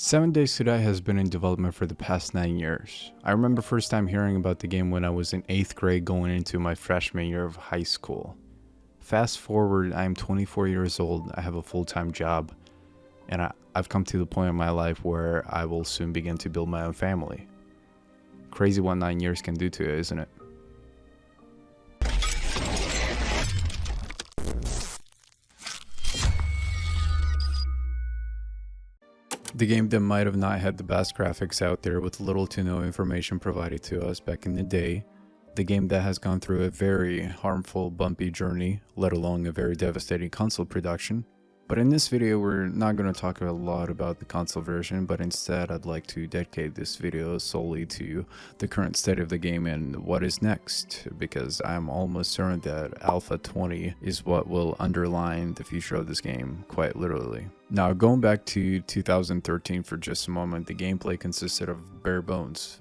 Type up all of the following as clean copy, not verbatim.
7 Days to Die has been in development for the past 9 years. I remember first time hearing about the game when I was in 8th grade going into my freshman year of high school. Fast forward, I am 24 years old, I have a full-time job, and I've come to the point in my life where I will soon begin to build my own family. Crazy what 9 years can do to you, isn't it? The game that might have not had the best graphics out there with little to no information provided to us back in the day. The game that has gone through a very harmful, bumpy journey, let alone a very devastating console production. But in this video, we're not going to talk a lot about the console version, but instead I'd like to dedicate this video solely to the current state of the game and what is next, because I'm almost certain that Alpha 20 is what will underline the future of this game, quite literally. Now, going back to 2013 for just a moment, the gameplay consisted of bare bones.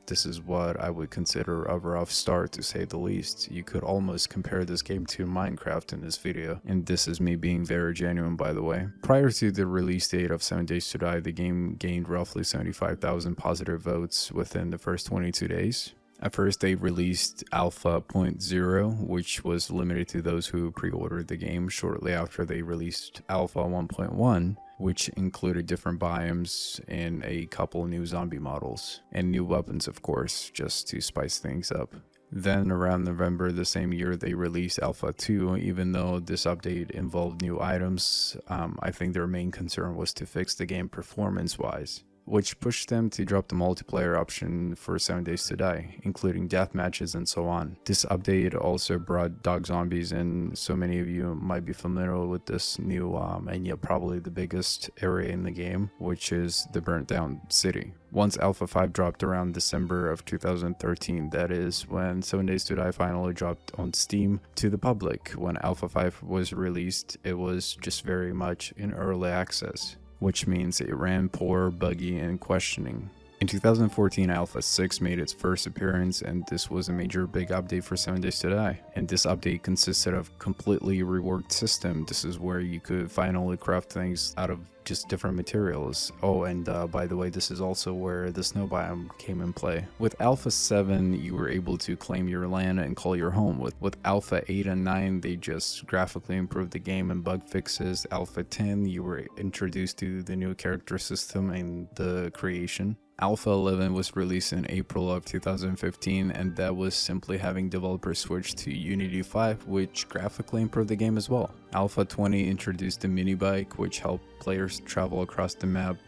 This is what I would consider a rough start, to say the least. You could almost compare this game to Minecraft in this video, and this is me being very genuine, by the way. Prior to the release date of 7 Days to Die, the game gained roughly 75,000 positive votes within the first 22 days. At first, they released Alpha 0.0, which was limited to those who pre-ordered the game. Shortly after, they released Alpha 1.1, which included different biomes and a couple new zombie models. And new weapons, of course, just to spice things up. Then, around November the same year, they released Alpha 2. Even though this update involved new items, I think their main concern was to fix the game performance-wise, which pushed them to drop the multiplayer option for 7 Days to Die, including death matches and so on. This update also brought dog zombies, and so many of you might be familiar with this new and yet probably the biggest area in the game, which is the burnt down city. Once Alpha 5 dropped around December of 2013, that is when 7 Days to Die finally dropped on Steam to the public. When Alpha 5 was released, it was just very much in early access, which means it ran poor, buggy, and questioning. In 2014, Alpha 6 made its first appearance, and this was a major big update for 7 Days to Die. And this update consisted of completely reworked system. This is where you could finally craft things out of just different materials. Oh, and by the way, this is also where the snow biome came in play. With Alpha 7, you were able to claim your land and call your home. With Alpha 8 and 9, they just graphically improved the game and bug fixes. Alpha 10, you were introduced to the new character system and the creation. Alpha 11 was released in April of 2015, and that was simply having developers switch to Unity 5, which graphically improved the game as well. Alpha 20 introduced the mini bike, which helped players travel across the map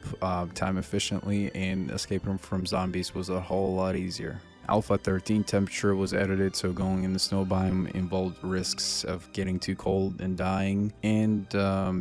time efficiently, and escaping from zombies was a whole lot easier. Alpha 13 temperature was edited, so going in the snow biome involved risks of getting too cold and dying, and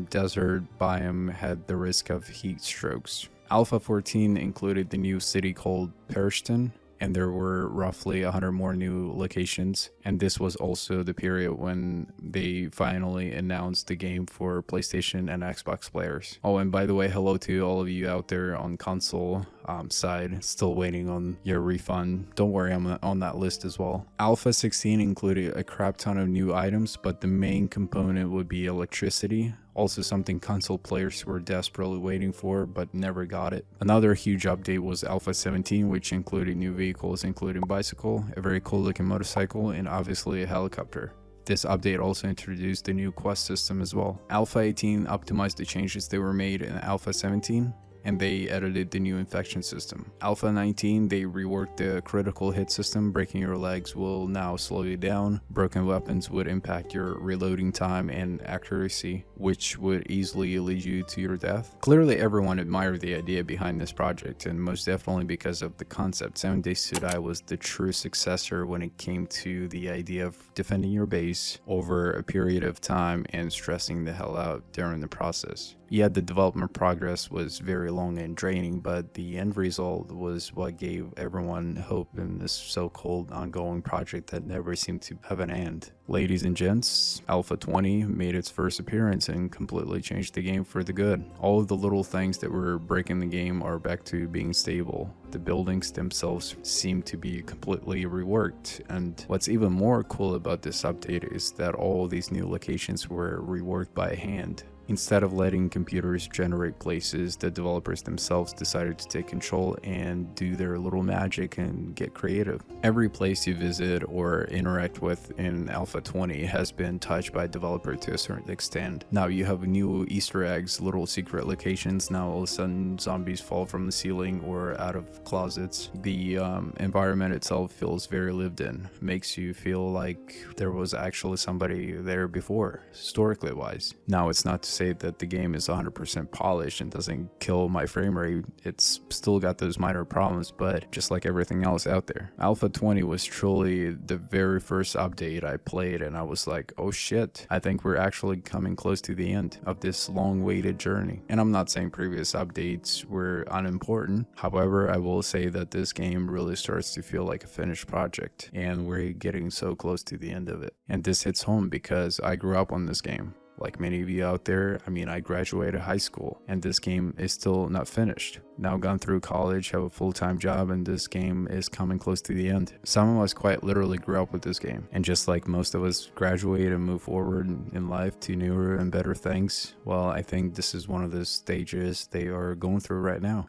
desert biome had the risk of heat strokes. Alpha 14 included the new city called Perishton, and there were roughly 100 more new locations, and this was also the period when they finally announced the game for PlayStation and Xbox players. Oh, and by the way, hello to all of you out there on console side, still waiting on your refund. Don't worry, I'm on that list as well. Alpha 16 included a crap ton of new items, but the main component would be electricity. Also something console players were desperately waiting for, but never got it. Another huge update was Alpha 17, which included new vehicles, including bicycle, a very cool looking motorcycle, and obviously a helicopter. This update also introduced the new quest system as well. Alpha 18 optimized the changes that were made in Alpha 17, and they edited the new infection system. Alpha 19, they reworked the critical hit system. Breaking your legs will now slow you down. Broken weapons would impact your reloading time and accuracy, which would easily lead you to your death. Clearly everyone admired the idea behind this project, and most definitely because of the concept. 7 Days to Die was the true successor when it came to the idea of defending your base over a period of time and stressing the hell out during the process. Yeah, the development progress was very long and draining, but the end result was what gave everyone hope in this so-called ongoing project that never seemed to have an end. Ladies and gents, Alpha 20 made its first appearance and completely changed the game for the good. All of the little things that were breaking the game are back to being stable. The buildings themselves seem to be completely reworked, and what's even more cool about this update is that all these new locations were reworked by hand. Instead of letting computers generate places, the developers themselves decided to take control and do their little magic and get creative. Every place you visit or interact with in Alpha 20 has been touched by a developer to a certain extent. Now you have new Easter eggs, little secret locations. Now all of a sudden zombies fall from the ceiling or out of closets. The environment itself feels very lived in, makes you feel like there was actually somebody there before, historically wise. Now it's not to say that the game is 100% polished and doesn't kill my frame rate. It's still got those minor problems, but just like everything else out there. Alpha 20 was truly the very first update I played, and I was like, oh shit, I think we're actually coming close to the end of this long-awaited journey. And I'm not saying previous updates were unimportant. However, I will say that this game really starts to feel like a finished project, and we're getting so close to the end of it. And this hits home because I grew up on this game. Like many of you out there, I graduated high school and this game is still not finished. Now gone through college, have a full-time job, and this game is coming close to the end. Some of us quite literally grew up with this game. And just like most of us graduate and move forward in life to newer and better things, well, I think this is one of the stages they are going through right now.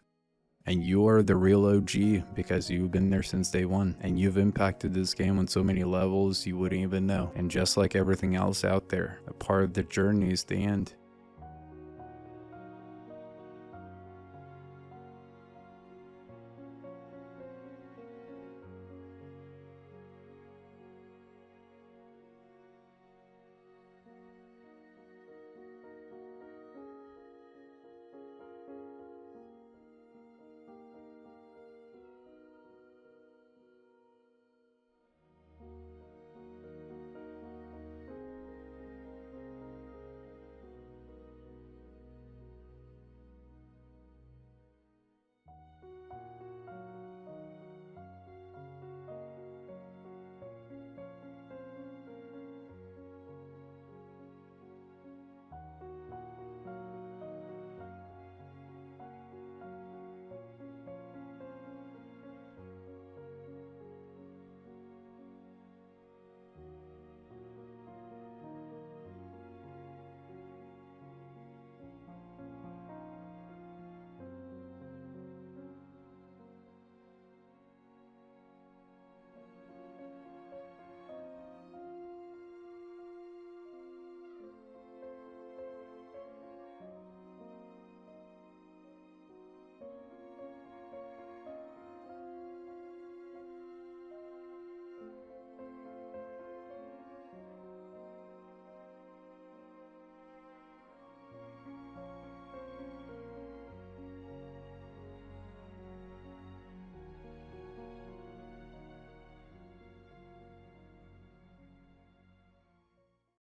And you are the real OG because you've been there since day one, and you've impacted this game on so many levels you wouldn't even know. And just like everything else out there, a part of the journey is the end.